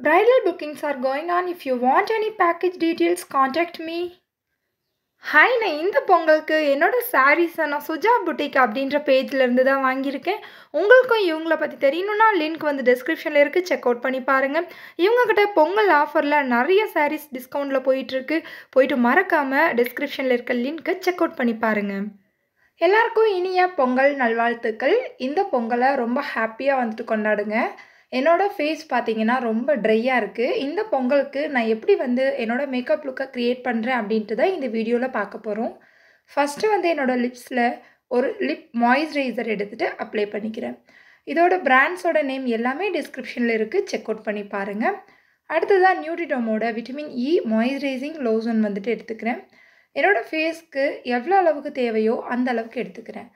Bridal bookings are going on. If you want any package details, contact me. Hi, நான் இந்த பொங்கலுக்கு என்னோடய சாரீஸை நான் சுஜா புட்டிக் அப்படின்ற பேஜில் இருந்து தான் வாங்கியிருக்கேன். உங்களுக்கும் இவங்கள பற்றி தெரியணுன்னா லிங்க் வந்து டிஸ்கிரிப்ஷனில் இருக்குது, செக் அவுட் பண்ணி பாருங்கள். இவங்கக்கிட்ட பொங்கல் ஆஃபரில் நிறைய சாரீஸ் டிஸ்கவுண்ட்டில் போயிட்டுருக்கு. போயிட்டு மறக்காமல் டிஸ்கிரிப்ஷனில் இருக்க லிங்க்கை செக் அவுட் பண்ணி பாருங்கள். எல்லாருக்கும் இனிய பொங்கல் நல்வாழ்த்துக்கள். இந்த பொங்கலை ரொம்ப ஹாப்பியாக வந்துட்டு கொண்டாடுங்க. என்னோடய ஃபேஸ் பார்த்தீங்கன்னா ரொம்ப ட்ரையாக இருக்குது. இந்த பொங்கலுக்கு நான் எப்படி வந்து என்னோடய மேக்கப் லுக்கை க்ரியேட் பண்ணுறேன் அப்படின்ட்டு தான் இந்த வீடியோவில் பார்க்க போகிறோம். ஃபஸ்ட்டு வந்து என்னோடய லிப்ஸில் ஒரு லிப் மாய்ஸ்சரைசர் எடுத்துகிட்டு அப்ளை பண்ணிக்கிறேன். இதோட பிராண்ட்ஸோட நேம் எல்லாமே டிஸ்கிரிப்ஷனில் இருக்குது, செக் அவுட் பண்ணி பாருங்கள். அடுத்ததாக நியூட்டிடர்மோட விட்டமின் இ மாய்ஸ்சரைசிங் லோஷன் வந்துட்டு எடுத்துக்கிறேன். என்னோடய ஃபேஸ்க்கு எவ்வளோ அளவுக்கு தேவையோ அந்த அளவுக்கு எடுத்துக்கிறேன்.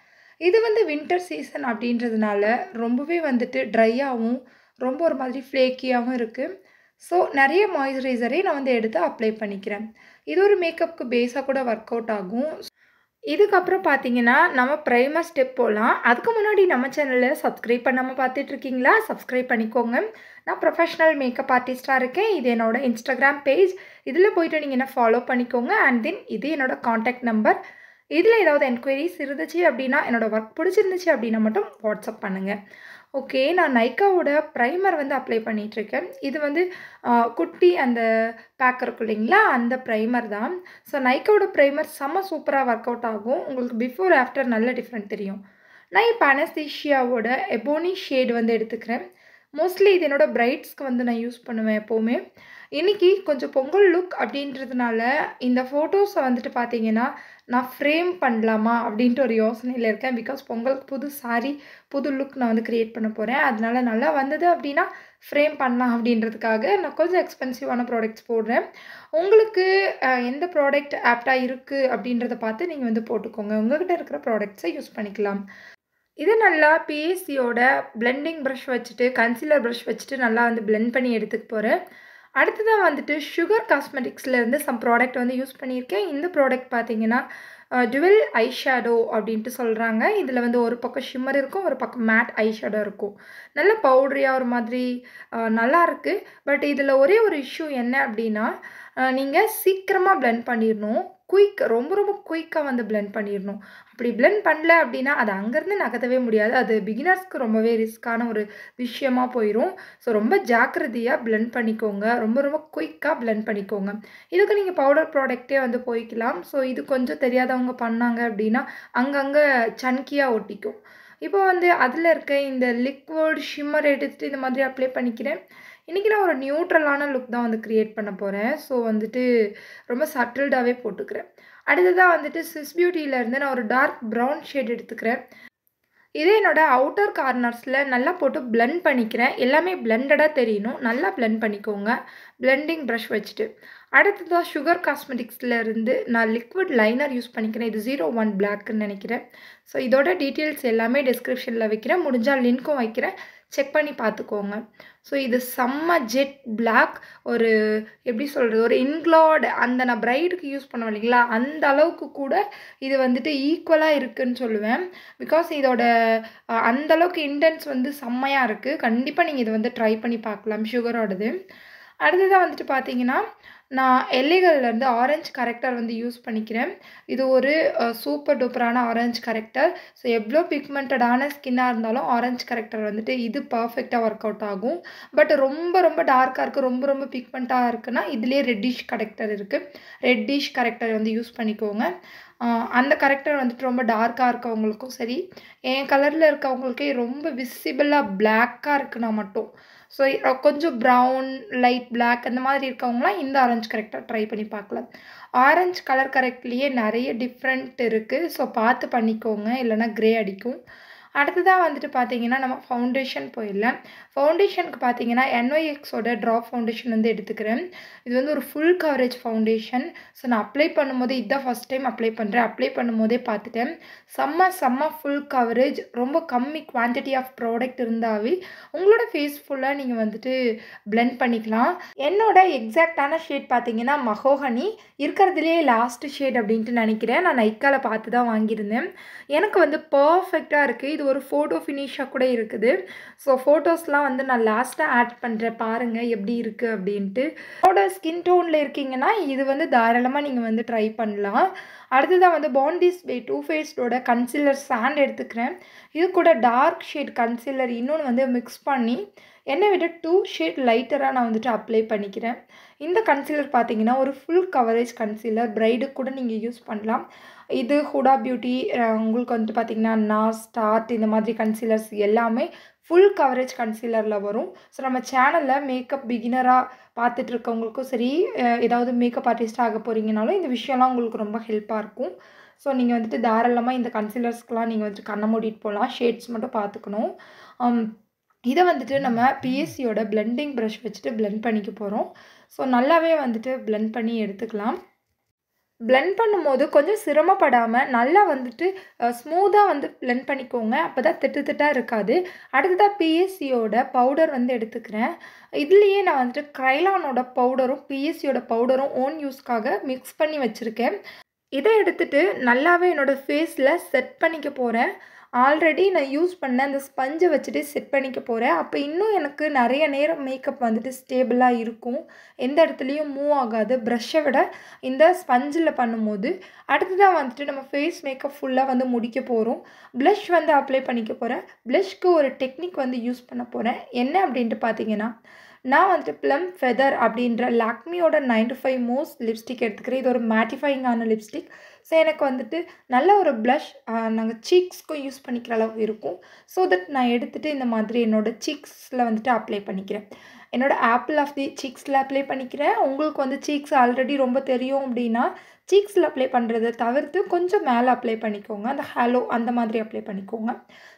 இது வந்து வின்டர் சீசன் அப்படின்றதுனால ரொம்பவே வந்துட்டு ட்ரையாகவும் ரொம்ப ஒரு மாதிரி ஃப்ளேக்கியாகவும் இருக்குது. ஸோ நிறைய மாய்ஸ்சரைசரே நான் வந்து எடுத்து அப்ளை பண்ணிக்கிறேன். இது ஒரு மேக்கப்புக்கு பேஸாக கூட ஒர்க் அவுட் ஆகும். இதுக்கப்புறம் பார்த்தீங்கன்னா நம்ம ப்ரைமர் ஸ்டெப் போகலாம். அதுக்கு முன்னாடி நம்ம சேனலில் சப்ஸ்கிரைப் பண்ணாமல் பார்த்துட்ருக்கீங்களா? சப்ஸ்கிரைப் பண்ணிக்கோங்க. நான் ப்ரொஃபஷ்னல் மேக்கப் ஆர்டிஸ்ட்டாக இருக்கேன். இது என்னோடய இன்ஸ்டாகிராம் பேஜ். இதில் போய்ட்டு நீங்கள் என்ன ஃபாலோ பண்ணிக்கோங்க. அண்ட் தென் இது என்னோடய காண்டாக்ட் நம்பர். இதில் ஏதாவது என்கொயரிஸ் இருந்துச்சு அப்படின்னா, என்னோடய ஒர்க் பிடிச்சிருந்துச்சு அப்படின்னா மட்டும் வாட்ஸ்அப் பண்ணுங்கள். ஓகே, நான் நைக்காவோட ப்ரைமர் வந்து அப்ளை பண்ணிகிட்ருக்கேன். இது வந்து குட்டி அந்த பேக் இருக்கும் இல்லைங்களா, அந்த ப்ரைமர் தான். ஸோ நைக்காவோட ப்ரைமர் செம்ம சூப்பராக ஒர்க் அவுட் ஆகும். உங்களுக்கு பிஃபோர் ஆஃப்டர் நல்ல டிஃப்ரெண்ட் தெரியும். நான் இப்போ அனஸ்தீஷியாவோட எபோனி ஷேட் வந்து எடுத்துக்கிறேன். மோஸ்ட்லி இது என்னோடய பிரைட்ஸ்க்கு வந்து நான் யூஸ் பண்ணுவேன் எப்போவுமே. இன்றைக்கி கொஞ்சம் பொங்கல் லுக் அப்படின்றதுனால இந்த ஃபோட்டோஸை வந்துட்டு பார்த்தீங்கன்னா நான் ஃப்ரேம் பண்ணலாமா அப்படின்ட்டு ஒரு யோசனையில் இருக்கேன். பிகாஸ் பொங்கலுக்கு புது சாரீ, புது லுக் நான் வந்து க்ரியேட் பண்ண போகிறேன். அதனால நல்லா வந்தது அப்படின்னா ஃப்ரேம் பண்ணலாம் அப்படின்றதுக்காக நான் கொஞ்சம் எக்ஸ்பென்சிவான ப்ராடக்ட்ஸ் போடுறேன். உங்களுக்கு எந்த ப்ராடக்ட் ஆப்டாக இருக்குது அப்படின்றத பார்த்து நீங்கள் வந்து போட்டுக்கோங்க. உங்கள்கிட்ட இருக்கிற ப்ராடக்ட்ஸை யூஸ் பண்ணிக்கலாம். இது நல்லா பிஎஸ்சியோட பிளெண்டிங் ப்ரஷ் வச்சுட்டு கன்சீலர் ப்ரஷ் வச்சுட்டு நல்லா வந்து பிளெண்ட் பண்ணி எடுத்துக்க போகிறேன். அடுத்ததாக வந்துட்டு சுகர் காஸ்மெட்டிக்ஸ்லேருந்து சம் ப்ராடக்ட் வந்து யூஸ் பண்ணியிருக்கேன். இந்த ப்ராடக்ட் பார்த்தீங்கன்னா டுவெல் ஐஷேடோ அப்படின்ட்டு சொல்கிறாங்க. இதில் வந்து ஒரு பக்கம் ஷிம்மர் இருக்கும், ஒரு பக்கம் மேட் ஐஷேடோ இருக்கும். நல்ல பவுட்ரியாக ஒரு மாதிரி நல்லா இருக்குது. பட் இதில் ஒரே ஒரு இஷ்யூ என்ன அப்படின்னா, நீங்கள் சீக்கிரமாக பிளெண்ட் பண்ணிடணும். ரொம்ப ரொம்ப குயிக்காக வந்து பிளெண்ட் பண்ணிடணும். அப்படி பிளெண்ட் பண்ணல அப்படின்னா அது அங்கேருந்து நகர்த்தவே முடியாது. அது பிகினர்ஸ்க்கு ரொம்பவே ரிஸ்க்கான ஒரு விஷயமாக போயிடும். ஸோ ரொம்ப ஜாக்கிரதையாக பிளெண்ட் பண்ணிக்கோங்க. ரொம்ப ரொம்ப குயிக்காக பிளெண்ட் பண்ணிக்கோங்க. இதுக்கு நீங்கள் பவுடர் ப்ராடக்டே வந்து போய்க்கலாம். ஸோ இது கொஞ்சம் தெரியாதவங்க பண்ணாங்க அப்படின்னா அங்கங்கே சன்கியாக ஒட்டிக்கும். இப்போ வந்து அதில் இருக்க இந்த லிக்விட் ஷிம்மர் எடுத்துகிட்டு இந்த மாதிரி அப்ளை பண்ணிக்கிறேன். இன்றைக்கி நான் ஒரு நியூட்ரலான லுக் தான் வந்து க்ரியேட் பண்ண போகிறேன். ஸோ வந்துட்டு ரொம்ப சட்டில்டாகவே போட்டுக்கிறேன். அடுத்ததாக வந்துட்டு ஸ்விஸ் பியூட்டியிலேருந்து நான் ஒரு டார்க் ப்ரௌன் ஷேட் எடுத்துக்கிறேன். இதே என்னோடய அவுட்டர் கார்னர்ஸில் நல்லா போட்டு பிளெண்ட் பண்ணிக்கிறேன். எல்லாமே பிளெண்டடாக தெரியணும். நல்லா பிளெண்ட் பண்ணிக்கோங்க பிளெண்டிங் ப்ரஷ் வச்சுட்டு. அடுத்ததாக சுகர் காஸ்மெட்டிக்ஸ்லேருந்து நான் லிக்விட் லைனர் யூஸ் பண்ணிக்கிறேன். இது 01 பிளாக்குன்னு நினைக்கிறேன். ஸோ இதோட டீட்டெயில்ஸ் எல்லாமே டிஸ்கிரிப்ஷனில் வைக்கிறேன். முடிஞ்சால் லிங்க்கும் வைக்கிறேன், செக் பண்ணி பார்த்துக்கோங்க. ஸோ இது செம்ம ஜெட் பிளாக், ஒரு எப்படி சொல்கிறது, ஒரு இன்க்ளாட் அந்த நான் பிரைடுக்கு யூஸ் பண்ணுவேன் இல்லைங்களா, அந்த அளவுக்கு கூட இது வந்துட்டு ஈக்குவலாக இருக்குதுன்னு சொல்லுவேன். பிகாஸ் இதோட அந்தளவுக்கு இன்டென்ஸ் வந்து செம்மையாக இருக்குது. கண்டிப்பாக நீங்கள் இதை வந்து ட்ரை பண்ணி பார்க்கலாம் சுகரோடது. அடுத்ததாக வந்துட்டு பார்த்தீங்கன்னா நான் எல்லைகள்லேருந்து ஆரஞ்சு கரெக்டர் வந்து யூஸ் பண்ணிக்கிறேன். இது ஒரு சூப்பர் டூப்பரான ஆரஞ்சு கரெக்டர். ஸோ எவ்வளோ பிக்மெண்டடான ஸ்கின்னாக இருந்தாலும் ஆரஞ்சு கரெக்டர் வந்துட்டு இது பர்ஃபெக்டாக ஒர்க் அவுட் ஆகும். பட் ரொம்ப ரொம்ப டார்க்காக இருக்குது, ரொம்ப ரொம்ப பிக்மெண்ட்டாக இருக்குன்னா இதுலேயே ரெட்டிஷ் கரெக்டர் இருக்குது. ரெட்டிஷ் கரெக்டர் வந்து யூஸ் பண்ணிக்கோங்க. அந்த கரெக்டர் வந்துட்டு ரொம்ப டார்க்காக இருக்கவங்களுக்கும் சரி, என் கலரில் இருக்கவங்களுக்கே ரொம்ப விசிபிளாக பிளாக்காக இருக்குன்னா மட்டும், ஸோ கொஞ்சம் ப்ரௌன் லைட் பிளாக் அந்த மாதிரி இருக்கவங்களாம் இந்த ஆரஞ்சு கரெக்டாக ட்ரை பண்ணி பார்க்கலாம். ஆரஞ்சு கலர் கரெக்ட்லேயே நிறைய டிஃப்ரெண்ட் இருக்குது. ஸோ பார்த்து பண்ணிக்கோங்க, இல்லைனா க்ரே அடிக்கும். அடுத்ததாக வந்துட்டு பார்த்தீங்கன்னா நம்ம ஃபவுண்டேஷன் போயிடலாம். ஃபவுண்டேஷனுக்கு பார்த்தீங்கன்னா NYXோட ட்ராப் ஃபவுண்டேஷன் வந்து எடுத்துக்கிறேன். இது வந்து ஒரு ஃபுல் கவரேஜ் ஃபவுண்டேஷன். ஸோ நான் அப்ளை பண்ணும்போது இதுதான் ஃபஸ்ட் டைம் அப்ளை பண்ணுறேன். அப்ளை பண்ணும்போதே பார்த்துட்டேன், செம்ம ஃபுல் கவரேஜ். ரொம்ப கம்மி குவான்டிட்டி ஆஃப் ப்ராடக்ட் இருந்தாவே உங்களோட ஃபேஸ் ஃபுல்லாக நீங்கள் வந்துட்டு பிளெண்ட் பண்ணிக்கலாம். என்னோட எக்ஸாக்டான ஷேட் பார்த்தீங்கன்னா மஹோகனி, இருக்கிறதுலே லாஸ்ட் ஷேட் அப்படின்ட்டு நினைக்கிறேன். நான் நைக்காவில் பார்த்து தான் வாங்கியிருந்தேன். எனக்கு வந்து பர்ஃபெக்டாக இருக்குது. இது ஒரு ஃபோட்டோ ஃபினிஷாக கூட இருக்குது. ஸோ ஃபோட்டோஸ்லாம் வந்து நான் லாஸ்ட்டாக ஆட் பண்ணுறேன், பாருங்கள் எப்படி இருக்குது அப்படின்ட்டு. என்னோட ஸ்கின் டோனில் இருக்கீங்கன்னா இது வந்து தாராளமாக நீங்கள் வந்து ட்ரை பண்ணலாம். அடுத்ததாக வந்து பாண்டிஸ் பை டூ ஃபேஸ்டோட கன்சீலர் சாண்ட் எடுத்துக்கிறேன். இது கூட டார்க் ஷேட் கன்சீலர் இன்னொன்று வந்து மிக்ஸ் பண்ணி என்னை விட 2 ஷேட் லைட்டராக நான் வந்துட்டு அப்ளை பண்ணிக்கிறேன். இந்த கன்சீலர் பார்த்தீங்கன்னா ஒரு ஃபுல் கவரேஜ் கன்சீலர், பிரைடுக்கு கூட நீங்கள் யூஸ் பண்ணலாம். இது ஹுடா பியூட்டி உங்களுக்கு வந்துட்டு பார்த்தீங்கன்னா நாஸ் ஸ்டார்ட் இந்த மாதிரி கன்சீலர்ஸ் எல்லாமே ஃபுல் கவரேஜ் கன்சீலரில் வரும். ஸோ நம்ம சேனலில் மேக்கப் பிகினராக பார்த்துட்டு இருக்கவங்களுக்கும் சரி, ஏதாவது மேக்கப் ஆர்டிஸ்ட்டாக ஆக போகிறீங்கனாலும் இந்த விஷயம்லாம் உங்களுக்கு ரொம்ப ஹெல்ப்பாக இருக்கும். ஸோ நீங்கள் வந்துட்டு தாராளமாக இந்த கன்சீலர்ஸ்க்கெலாம் நீங்கள் வந்துட்டு கண்ணை மூடிட்டு போகலாம். ஷேட்ஸ் மட்டும் பார்த்துக்கணும். இதை வந்துட்டு நம்ம பிஎஸ்சியோட பிளெண்டிங் ப்ரஷ் வச்சுட்டு பிளெண்ட் பண்ணிக்க போகிறோம். ஸோ நல்லாவே வந்துட்டு பிளெண்ட் பண்ணி எடுத்துக்கலாம். பிளெண்ட் பண்ணும்போது கொஞ்சம் சிரமப்படாமல் நல்லா வந்துட்டு ஸ்மூத்தாக வந்து பிளெண்ட் பண்ணிக்கோங்க. அப்போ தான் திட்டாக இருக்காது. அடுத்ததாக பிஎஸ்சியோட பவுடர் வந்து எடுத்துக்கிறேன். இதுலேயே நான் வந்துட்டு க்ரைலானோட பவுடரும் பிஎஸ்சியோட பவுடரும் ஓன் யூஸ்க்காக மிக்ஸ் பண்ணி வச்சுருக்கேன். இதை எடுத்துகிட்டு நல்லாவே என்னோடய ஃபேஸில் செட் பண்ணிக்க போகிறேன். ஆல்ரெடி நான் யூஸ் பண்ண அந்த ஸ்பஞ்சை வச்சுட்டு செட் பண்ணிக்க போகிறேன். அப்போ இன்னும் எனக்கு நிறைய நேரம் மேக்கப் வந்துட்டு ஸ்டேபிளாக இருக்கும், எந்த இடத்துலையும் மூவ் ஆகாது ப்ரஷ்ஷை விட இந்த ஸ்பஞ்சில் பண்ணும்போது. அடுத்ததாக வந்துட்டு நம்ம ஃபேஸ் மேக்கப் ஃபுல்லாக வந்து முடிக்க போகிறோம். ப்ளஷ் வந்து அப்ளை பண்ணிக்க போகிறேன். ப்ளஷ்க்கு ஒரு டெக்னிக் வந்து யூஸ் பண்ண போகிறேன். என்ன அப்படின்ட்டு பார்த்தீங்கன்னா, நான் வந்துட்டு ப்ளம் ஃபெதர் அப்படின்ற லாக்மியோட 925 மோஸ்ட் லிப்ஸ்டிக் எடுத்துக்கிறேன். இது ஒரு மேட்டிஃபைங்கான லிப்ஸ்டிக். ஸோ எனக்கு வந்துட்டு நல்ல ஒரு ப்ளஷ் நாங்கள் சீக்ஸ்க்கும் யூஸ் பண்ணிக்கிற அளவு இருக்கும். ஸோ தட் நான் எடுத்துகிட்டு இந்த மாதிரி என்னோடய சீக்ஸில் வந்துட்டு அப்ளை பண்ணிக்கிறேன். என்னோடய ஆப்பிள் ஆஃப் தி சீக்ஸில் அப்ளை பண்ணிக்கிறேன். உங்களுக்கு வந்து சீக்ஸ் ஆல்ரெடி ரொம்ப தெரியும் அப்படின்னா சீக்ஸில் அப்ளை பண்ணுறதை தவிர்த்து கொஞ்சம் மேலே அப்ளை பண்ணிக்கோங்க. அந்த ஹேலோ அந்த மாதிரி அப்ளை பண்ணிக்கோங்க.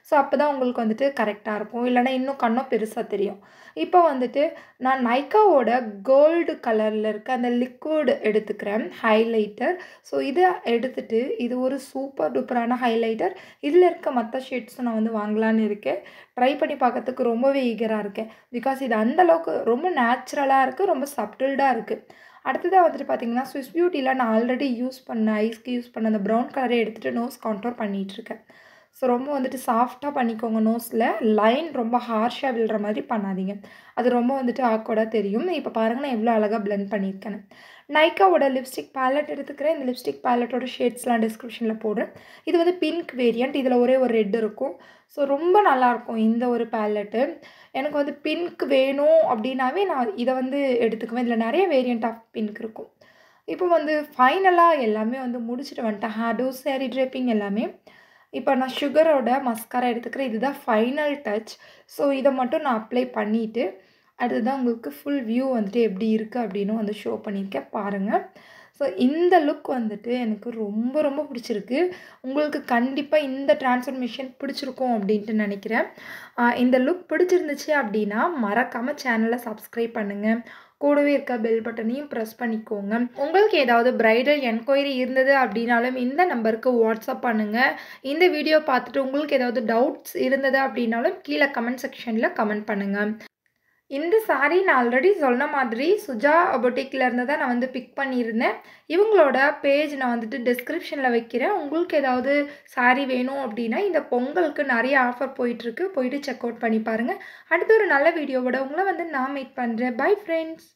ஸோ அப்போ தான் உங்களுக்கு வந்துட்டு கரெக்டாக இருக்கும். இல்லைனா இன்னும் கண்ணும் பெருசாக தெரியும். இப்போ வந்துட்டு நான் நைக்காவோட கோல்டு கலரில் இருக்க அந்த லிக்விட் எடுத்துக்கிறேன், ஹைலைட்டர். ஸோ இதை எடுத்துகிட்டு இது ஒரு சூப்பர் டூப்பரான ஹைலைட்டர். இதில் இருக்க மற்ற ஷேட்ஸும் நான் வந்து வாங்கலான்னு இருக்கேன். ட்ரை பண்ணி பார்க்கறதுக்கு ரொம்பவே ஈகராக இருக்கேன். பிகாஸ் இது அந்தளவுக்கு ரொம்ப நேச்சுரலாக இருக்குது, ரொம்ப சப்டில்டாக இருக்குது. அடுத்ததாக வந்துட்டு பார்த்தீங்கன்னா ஸ்விஸ் பியூட்டியில் நான் ஆல்ரெடி யூஸ் பண்ண ஐஸ்க்கு யூஸ் பண்ண அந்த ப்ரௌன் கலரை எடுத்துகிட்டு நோஸ் கான்டோர் பண்ணிகிட்ருக்கேன். ஸோ ரொம்ப வந்துட்டு சாஃப்டாக பண்ணிக்கோங்க. நோஸில் லைன் ரொம்ப ஹார்ஷாக விழுற மாதிரி பண்ணாதீங்க, அது ரொம்ப வந்துட்டு ஆக்வர்டாக தெரியும். இப்போ பாருங்கள் நான் எவ்வளோ அழகாக பிளெண்ட் பண்ணியிருக்கேன். நைக்காவோட லிப்ஸ்டிக் பேலட் எடுத்துக்கிறேன். இந்த லிப்ஸ்டிக் பேலட்டோட ஷேட்ஸ்லாம் டிஸ்கிரிப்ஷனில் போடுறேன். இது வந்து பிங்க் வேரியண்ட், இதில் ஒரே ஒரு ரெட் இருக்கும். ஸோ ரொம்ப நல்லாயிருக்கும் இந்த ஒரு பேலட்டு. எனக்கு வந்து பிங்க் வேணும் அப்படின்னாவே நான் இதை வந்து எடுத்துக்குவேன். இதில் நிறைய வேரியண்ட் ஆஃப் பிங்க் இருக்கும். இப்போ வந்து ஃபைனலாக எல்லாமே வந்து முடிச்சுட்டு வந்துட்டேன். ஹேடோ சேரீ ட்ரேப்பிங் எல்லாமே. இப்போ நான் சுகரோட மஸ்காரா எடுத்துக்கிறேன். இதுதான் ஃபைனல் டச். ஸோ இதை மட்டும் நான் அப்ளை பண்ணிவிட்டு அடுத்ததான் உங்களுக்கு ஃபுல் வியூ வந்துட்டு எப்படி இருக்குது அப்படின்னு வந்து ஷோ பண்ணியிருக்கேன், பாருங்கள். ஸோ இந்த லுக் வந்துட்டு எனக்கு ரொம்ப ரொம்ப பிடிச்சிருக்கு. உங்களுக்கு கண்டிப்பாக இந்த டிரான்ஸ்ஃபர்மேஷன் பிடிச்சிருக்கும் அப்படின்ட்டு நினைக்கிறேன். இந்த லுக் பிடிச்சிருந்துச்சு அப்படின்னா மறக்காமல் சேனலை சப்ஸ்கிரைப் பண்ணுங்கள். கூடவே இருக்க பெல் பட்டனையும் ப்ரெஸ் பண்ணிக்கோங்க. உங்களுக்கு ஏதாவது பிரைடல் என்கொயரி இருந்தது அப்படின்னாலும் இந்த நம்பருக்கு வாட்ஸ்அப் பண்ணுங்கள். இந்த வீடியோ பார்த்துட்டு உங்களுக்கு ஏதாவது டவுட்ஸ் இருந்தது அப்படின்னாலும் கீழே கமெண்ட் செக்ஷனில் கமெண்ட் பண்ணுங்கள். இந்த சாரீ நான் ஆல்ரெடி சொன்ன மாதிரி சுஜா பொட்டிக்கில் இருந்து தான் நான் வந்து பிக் பண்ணியிருந்தேன். இவங்களோட பேஜ் நான் வந்துட்டு டிஸ்கிரிப்ஷனில் வைக்கிறேன். உங்களுக்கு ஏதாவது சாரீ வேணும் அப்படின்னா இந்த பொங்கலுக்கு நிறைய ஆஃபர் போயிட்டுருக்கு, போயிட்டு செக் அவுட் பண்ணி பாருங்கள். அடுத்து ஒரு நல்ல வீடியோவோட உங்களை வந்து நான் மீட் பண்ணுறேன். Bye friends.